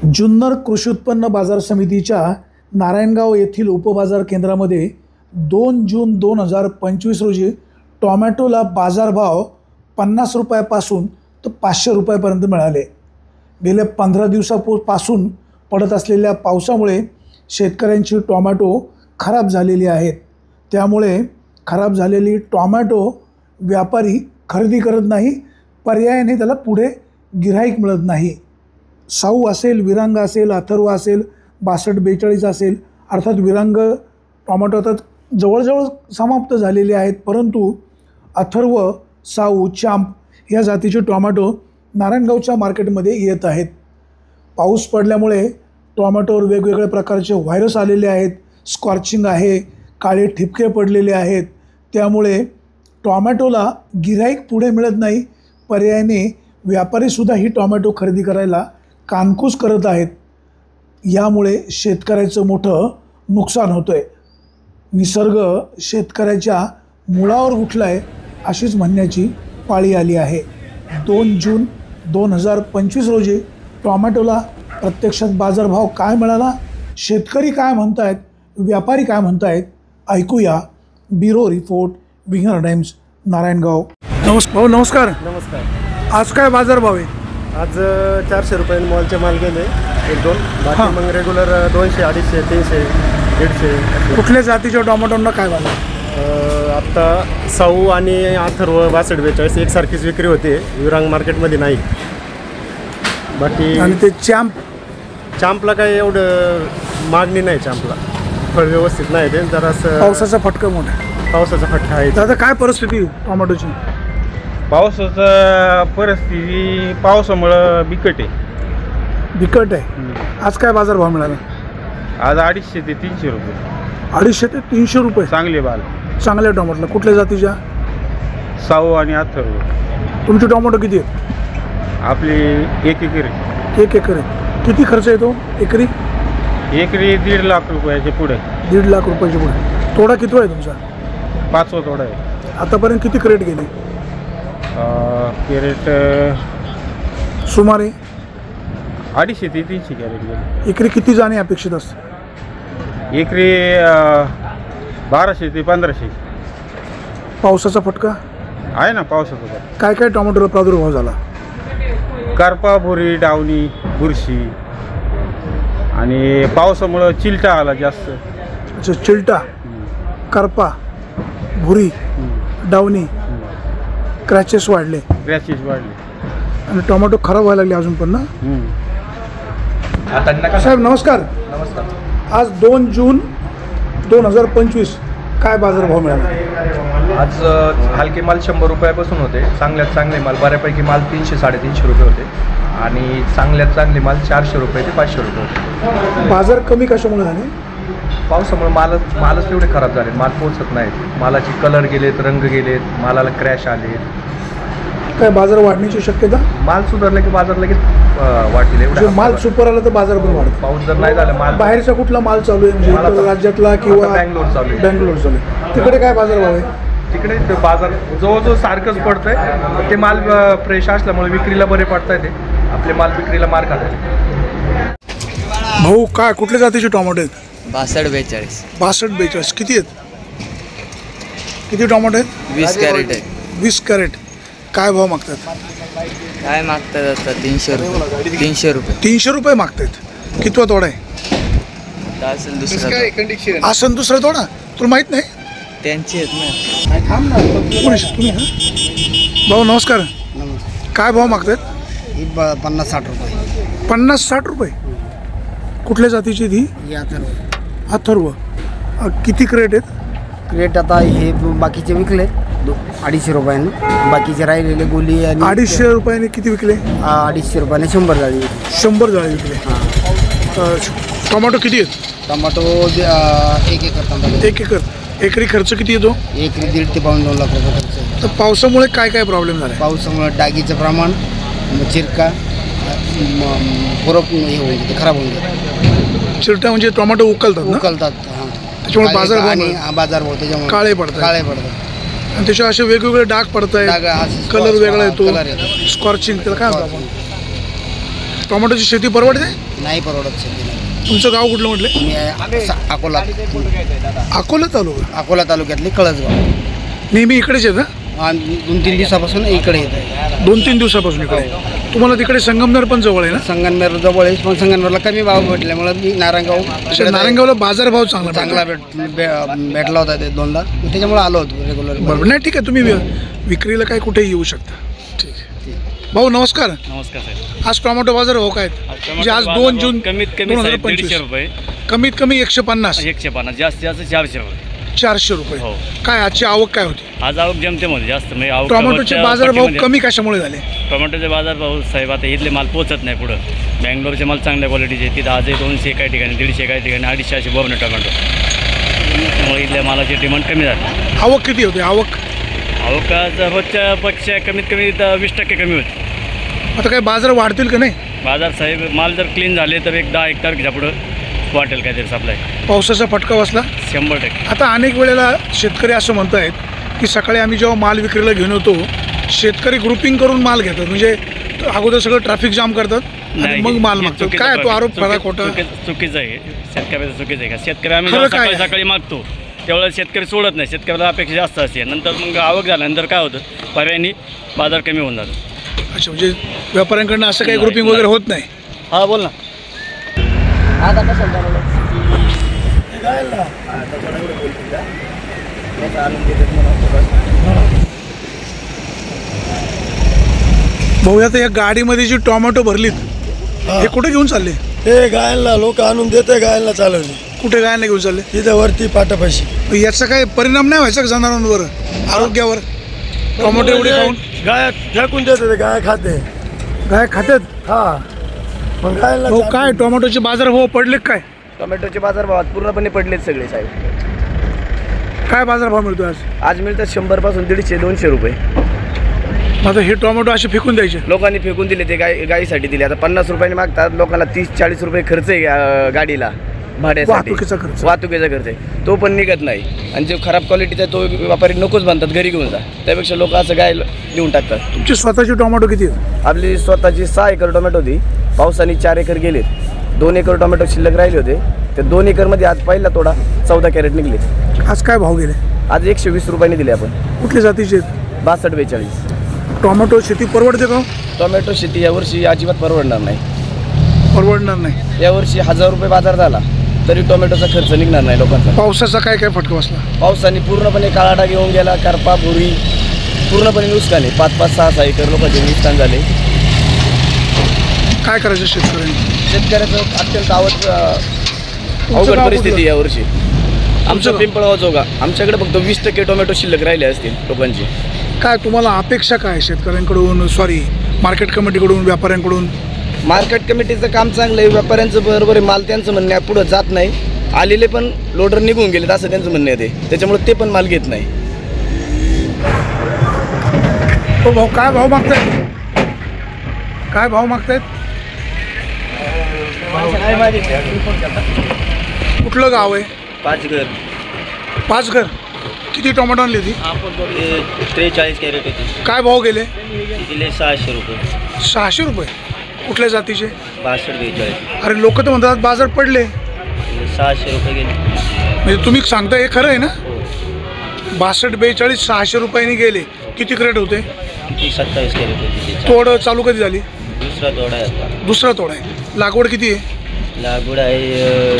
जुन्नर कृषी उत्पन्न बाजार समितीच्या नारायणगाव येथील उपबाजार केंद्रामध्ये 2 जून 2025 रोजी टोमॅटोला बाजारभाव 50 रुपयापासून तर 500 रुपयापर्यंत मिळाले। गेल्या 15 दिवसापासून पडत असलेल्या पावसामुळे शेतकऱ्यांची टोमॅटो खराब झालेली आहेत। त्यामुळे खराब झालेली टोमॅटो व्यापारी खरेदी करत नाही, पर्यायाने त्याला पुढे गिऱ्हाईक मिळत नाही। साऊ असेल, विरांग असेल, अथर्व असेल, 6242 असेल, अर्थात विरांग टोमॅटो आता जवळजवळ समाप्त झालेले आहेत, परंतु अथर्व, साऊ, चांप या जातीचे टोमॅटो नारायणगावच्या मार्केटमध्ये येत आहेत। पाऊस पडल्यामुळे टोमॅटोवर वेगवेगळ्या प्रकारचे व्हायरस आलेले आहेत, स्कॉर्चिंग आहे, काळे ठिपके पडलेले आहेत। त्यामुळे टोमॅटोला गिऱ्हाईक पुढे मिळत नाही, पर्यायाने व्यापारीसुद्धा ही टोमॅटो खरेदी करायला कानकूस करत आहेत। यामुळे शेतकऱ्याचं मोठं नुकसान होतं आहे। निसर्ग शेतकऱ्याच्या मुळावर उठला आहे अशीच म्हणण्याची पाळी आली आहे। 2 जून 2025 रोजी टोमॅटोला प्रत्यक्षात बाजारभाव काय मिळाला, शेतकरी काय म्हणत आहेत, व्यापारी काय म्हणत आहेत, ऐकूया। Bureau report, winger times, Narayangaon. भाऊ नमस्कार। नमस्कार। आज काय बाजारभाव आहे? आज 400 रुपयांनी मॉलचे माल गेले 1-2, बाकी मग रेग्युलर 200, 250, 300, 150। कुठल्या जातीच्या टोमॅटोंना काय भाव? आत्ता साऊ आणि अथर्व 6242 एकसारखीच विक्री होते, विरांग मार्केटमध्ये नाही। बाकी आणि ते चांपला काही एवढं मागणी नाही, चांपला फळ व्यवस्थित नाही, ते जरासं पावसाचा फटका मोठा, पावसाचा फटका आहे। दादा काय परिस्थिती टोमॅटोची? पावसाचा परिस्थिती पावसामुळं बिकट आहे। बिकट आहे। आज काय बाजारभाव मिळाला? आज 250 ते 300 रुपये। 250 ते 300 रुपये चांगले बाल, चांगल्या टोमॅटोला। कुठल्या जातीच्या? साऊ आणि अथर्व। तुमचे टोमॅटो किती आहेत? आपली 1 एकर आहे। 1 एकर आहे। किती खर्च येतो एकरी? एकरी 1.5 लाख रुपयाचे पुढे। 1.5 लाख रुपयाच्या पुढे। तोडा किती आहे तुमचा? 5वा तोडा आहे। आतापर्यंत किती क्रेट गेले? कॅरेट सुमारे 250 ते 300 कॅरेट गेले। एकरी किती जाणे अपेक्षित असते? एकरी 1200 ते 1500। पावसाचा फटका आहे ना पावसाचा। काय काय टोमॅटोला प्रादुर्भाव झाला? करपा, भुरी, डावणी, बुरशी आणि पावसामुळं चिलटा आला जास्त। अच्छा, चिलटा, करपा, भुरी, डावणी, क्रॅचेस वाढले, क्रॅचेस वाढले आणि टोमॅटो खराब व्हायला लागले अजून पण ना। साहेब नमस्कार। नमस्कार। आज 2 जून 2025 काय बाजारभाव मिळाला? आज हलके माल 100 रुपयापासून होते, चांगल्यात चांगले माल बऱ्यापैकी माल 300, 350 रुपये होते, आणि चांगल्यात चांगले माल 400 रुपये ते 500 रुपये होते। बाजार कमी कशामुळे झाले? पावसामुळे मालच एवढे खराब झाले, माल पोचत नाहीत, मालाची कलर गेलेत, रंग गेलेत, मालाला क्रॅश आले। काय बाजार वाढण्याची शक्यता? माल सुधारला की बाजार लगेच वाढतील एवढे। माल सुपर आला तर बाजार पण वाढतो। पाऊस जर नाही झाला, माल बाहेरचा कुठला माल चालू आहे म्हणजे राज्यातला किंवा बँगलोर चालू आहे? बँगलोर चालू आहे। तिकडे काय बाजारभाव आहे? तिकडे ते बाजार जवळजवळ सारखंच पडतंय, ते माल फ्रेश असल्यामुळे विक्रीला बरे पडताय, ते आपले माल विक्रीला मार खात। भाऊ काय कुठल्या जातीचे टोमॅटो आहेत? 6242। 6242 किती आहेत? किती टोमॅटो आहेत? 20 कॅरेट आहे। 20 कॅरेट। काय भाव मागतात? काय मागतात आता? 300 रुपये। 300 रुपये। 300 रुपये मागतायत। कितवा तोडा आहे? आता असेल दुसरा। असं दुसरा तोडा तुला माहित नाही? त्यांची आहेत ना। तुम्ही भाऊ नमस्कार। काय भाव मागतात? 50-60 रुपये। 50-60 रुपये। कुठल्या जातीची ती? अथर्व। किती क्रेट आहेत? क्रेट आता हे बाकीचे विकले 250 रुपयाने, बाकीचे राहिलेले गोली आणि 250 रुपयाने किती विकले? 250 रुपयाने 100 जाळी विकली। 100 जाळी विकले। टोमॅटो किती आहेत? Tomato 1 acre tomato. 1 एकर। एकरी खर्च किती येतो? एकरी 1.5 ते 2 लाख रुपये खर्च आहे। तर पावसामुळे काय काय प्रॉब्लेम झाला? पावसामुळे डागीचं प्रमाण, चिरका, हे होईल, ते खराब होऊन जातं। चिरटा म्हणजे टोमॅटो उकलतात ना? उकलतात, हां, त्याच्यामुळे बाजारभाव आणि बाजारभाव त्याच्यामुळे काळे पडतात। आणि त्याच्यावर असे वेगवेगळे डाग पडत आहेत, कलर वेगळा येतो, स्कॉर्चिंग, त्याला काय म्हणतो आपण? टोमॅटोची शेती परवडते? नाही परवडत शेती नाही. तुमचं गाव कुठलं म्हटलं? मी अकोला अकोला तालुका. अकोला तालुक्यातली कळसगाव. नेहमी इकडेच येतं? 2-3 दिवसापासून इकडे येत आहे. 2-3 दिवसापासून इकडे. तुम्हाला तिकडे संगमनेर पण जवळ आहे ना? संगमनेर जवळ आहे, पण संगमनेरला कमी भाव भेटल्यामुळे मी नारायणगावला बाजारभाव चांगला भेटला होता ते 2दा, त्याच्यामुळे आलो होतो रेग्युलर. बरोबर. नाही ठीक आहे, तुम्ही विक्रीला काय कुठेही येऊ शकता. ठीक आहे भाऊ, नमस्कार. नमस्कार साहेब. आज टोमॅटो बाजार भाव काय आहेत? म्हणजे आज 2 जून कमीत कमी 150 रुपये, कमीत कमी 150, 150, जास्तीत जास्त 400 रुपये. 400 रुपये. हो. काय आजची आवक काय होती? आज आवक जमतेमध्ये जास्त म्हणजे आवक. टोमॅटोचे बाजारभाव कमी कशामुळे झाले? टोमॅटोचे बाजारभाव साहेब आता इथले माल पोचत नाही पुढं. बँगलोरचे माल चांगल्या क्वालिटीचे, तिथं आजही 200 काही ठिकाणी, 150 काही ठिकाणी, 250 असे बघणं टोमॅटो. त्यामुळे इथल्या मालाची डिमांड कमी झाली. आवक किती होती? आवक आज रोजच्या पेक्षा कमीत कमी 20% कमी होती. आता काय बाजार वाढतील का नाही? बाजार साहेब माल जर क्लीन झाले तर एक 10-1 तारखेच्या पुढं वाटेल काहीतरी सप्लाय. पावसाचा फटका बसला 100%. आता अनेक वेळेला शेतकरी असं म्हणत आहेत की सकाळी आम्ही जेव्हा माल विक्रीला घेऊन येतो, शेतकरी ग्रुपिंग करून माल घेतात, म्हणजे अगोदर सगळं ट्रॅफिक जाम करतात आणि मग माल मागतात. काय तो आरोप खरा खोटा? चुकीचं आहे. शेतकऱ्याचं चुकीचं आहे का? शेतकरी आम्ही सकाळी मागतो त्यावेळेला शेतकरी सोडत नाही. शेतकऱ्याला अपेक्षा जास्त असते. नंतर मग आवक झाल्यानंतर काय होतं, पर्यायाने बाजार कमी होऊन जातो. अच्छा, म्हणजे व्यापाऱ्यांकडनं असं काही ग्रुपिंग वगैरे होत नाही? हा बोल ना. भाऊ, आता या गाडीमध्ये जी टोमॅटो भरलीत, हे कुठे घेऊन चालले? हे गायला लोक आणून देते, गायला चालवली. कुठे गायला घेऊन चालले? तिथं वरती पाटापाशी. याचा काही परिणाम नाही व्हायचा का जनावरांवर, आरोग्यावर? टोमॅटो एवढे खाऊन गाय फेकून देते, ते गाय खाते. गाय खात्यात? हा, मग गायला हो. काय टोमॅटोचे बाजारभाव पडले काय? टोमॅटोचे बाजारभावात पूर्णपणे पडलेत सगळे साहेब. काय बाजारभाव मिळतो आज? आज मिळतात 100 पासून 150-200 रुपये. आता हे टोमॅटो असे फेकून द्यायचे? लोकांनी फेकून दिले, ते गाईसाठी दिले. आता 50 रुपयाने मागतात, लोकांना 30-40 रुपये खर्च आहे गाडीला, भाड्यासाठी. वाहतुकीचा खर्च आहे, तो पण निघत नाही. आणि जो खराब क्वालिटीचा तो व्यापारी नकोच बांधतात, घरी घेऊन जा. त्यापेक्षा लोक असं गाय देऊन टाकतात. तुमची स्वतःची टोमॅटो किती आहेत? आपली स्वतःची 6 एकर टोमॅटो होती. पावसाने 4 एकर गेलेत. 2 एकर टोमॅटो शिल्लक राहिले होते. त्या 2 एकरमध्ये आज पहिला तोडा 14 कॅरेट निघले. आज काय भाव गेले? आज 120 रुपयाने दिले आपण. कुठल्या जातीचे? 62-42. टोमॅटो शेती परवडते का? टोमॅटो शेती यावर्षी अजिबात परवडणार नाही. परवडणार नाही. यावर्षी 1000 रुपये बाजार झाला तरी टोमॅटोचा खर्च निघणार नाही लोकांचा. पावसाचा काय काय फटका बसला? पावसाने पूर्णपणे काळा डाग येऊन गेला. करपा भुरी पूर्णपणे नुकसान आहे. 5-6 एकर लोकांचे नुकसान झाले. काय करायचं शेतकऱ्यांनी? शेतकऱ्याचं अत्यंत अवघड परिस्थिती यावर्षी. आमचं पिंपळगाव जोगा, आमच्याकडे फक्त 20% टोमॅटो शिल्लक राहिले असतील लोकांची. काय तुम्हाला अपेक्षा काय शेतकऱ्यांकडून, मार्केट कमिटीकडून, व्यापाऱ्यांकडून? मार्केट कमिटीचं काम चांगलं आहे, व्यापाऱ्यांचं बरोबर आहे. माल त्यांचं म्हणणं आहे पुढं जात नाही. आलेले पण लोडर निघून गेलेत असं त्यांचं म्हणणं आहे. त्याच्यामुळे ते पण माल घेत नाही. हो भाऊ, काय भाव मागतायत? काय भाव मागतायत? कुठलं गाव आहे? पाचघर. किती टोमॅटो आणली ती? 43 कॅरेट होती. काय भाव गेले? दिले 600 रुपये. 600 रुपये? कुठल्या जातीचे? 62-42. अरे लोक तर म्हणतात बाजार पडले. 600 रुपये गेले. म्हणजे तुम्ही सांगता हे खरं आहे ना? 62-42 600 रुपयांनी गेले. किती कॅरेट होते? 27 कॅरेट होती. तोड चालू कधी झाली? दुसरा तोडा आहे आता. दुसरा तोडा आहे. लागवड किती आहे? लागवड आहे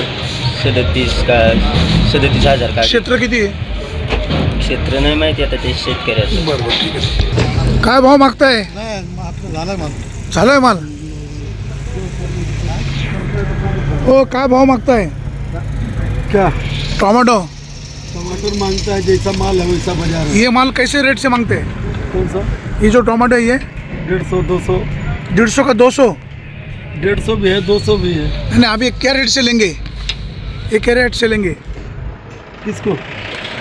37,000 का. क्षेत्र किती आहे? क्षेत्र नाही माहिती आता, ते शेतकऱ्याचं. बरोबर, ठीक आहे. काय भाव मागताय? झालाय माल. हो, काय भाव मागताय? क्या टोमॅटो मांगता है, जैसा माल है वैसा बाजार है. ये माल कैसे रेट से मांगते हैं? कौन सा? ये जो टोमेटो है ये 150-200. 150 का 200? 150 भी है, 200 भी है. नहीं, अभी क्या रेट से लेंगे? ये क्या रेट से लेंगे? किसको?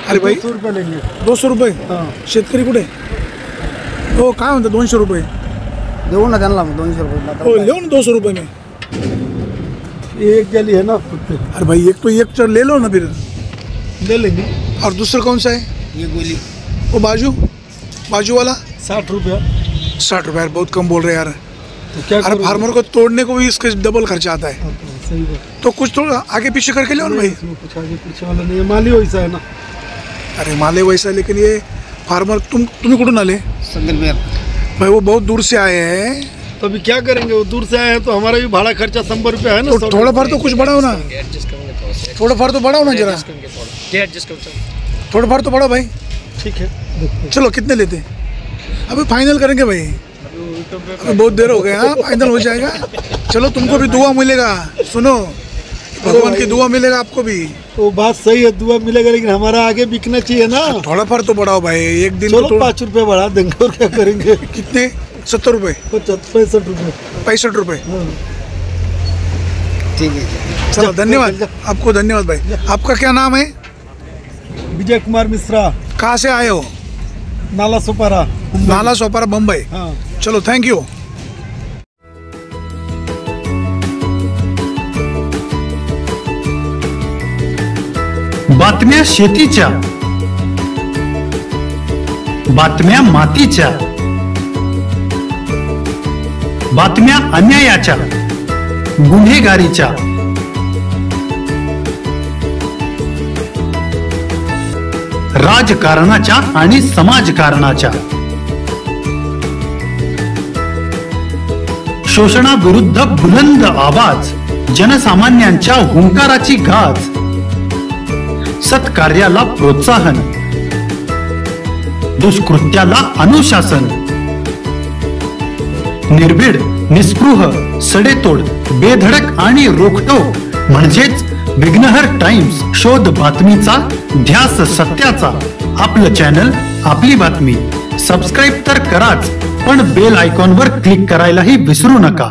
अरे भाई 200 रुपये लेंगे. 200 रुपये? हाँ. शेतकरी कुठे? हो, काय म्हणतात 200 रुपये? देऊ ना त्यांना मग 200 रुपये. हो, ले लो ना 200 रुपये में. एक गली है ना कुत्ते. अरे भाई, एक तो एक चर ले लो ना फिर. ले लेंगे. और दूसरा कौन सा है? ये गोली वो बाजू वाला 60 रुपया. 60 रुपये यार, बहुत कम बोल रहे यार. अरे फार्मर को तोड़ने को भी इसके डबल खर्चा आता है, सही बात। तो कुछ थोड़ा आगे पीछे करके ले भाई। इसमें कुछ आगे पीछे वाला नहीं है, माल ही वैसा है ना। अरे माले वैसा है, लेकिन ये फार्मर तुम्हें कुठून आले संगलमेर भाई? वो बहुत दूर से आए हैं, तो अभी क्या करेंगे, वो दूर से आए हैं तो हमारा भी भाड़ा खर्चा 100 रुपया है ना। तो थोड़ा फार तो कुछ बढ़ाओ ना, थोड़ा फार तो बढ़ाओ ना जरा, थोड़ा फार तो बढ़ाओ भाई। ठीक है, चलो कितने लेते हैं? अभी फाइनल करेंगे भाई, अभी बहुत देर हो गया। हाँ फाइनल हो जाएगा। चलो तुमको भी दुआ मिलेगा, सुनो भगवान की दुआ मिलेगा आपको भी। तो बात सही है, दुआ मिलेगा, लेकिन हमारा आगे बिकना चाहिए ना। थोड़ा फार तो बढ़ाओ भाई, एक दिन चलो 5 रुपये बढ़ा देंगे और क्या करेंगे। कितने? 70 रुपये, 65 रुपये, 65 रुपये। ठीक है। चलो धन्यवाद आपको, धन्यवाद भाई। आपका क्या नाम है? विजय कुमार मिश्रा, कहाँ से आए हो? नाला सोपारा, नाला सोपारा, मुंबई। हाँ। चलो थैंक यू। बातम्या शेतीच्या, बातम्या मातीच्या, बातम्या अन्यायाच्या, गुन्हेगारीच्या, राजकारणाच्या आणि समाजकारणाच्या, शोषणाविरुद्ध बुलंद आवाज, जनसामान्यांच्या हुंकाराची गाज, सत्कार्याला प्रोत्साहन, दुष्कृत्याला अनुशासन, निर्भीड, निस्पृह, सडेतोड, बेधडक आणि रोखटोक म्हणजेच विघ्नहर टाइम्स, शोध बातमीचा, ध्यास सत्याचा. आपलं चॅनल, आपली बातमी. सबस्क्राईब तर कराच, पण बेल आयकॉनवर क्लिक करायलाही विसरू नका.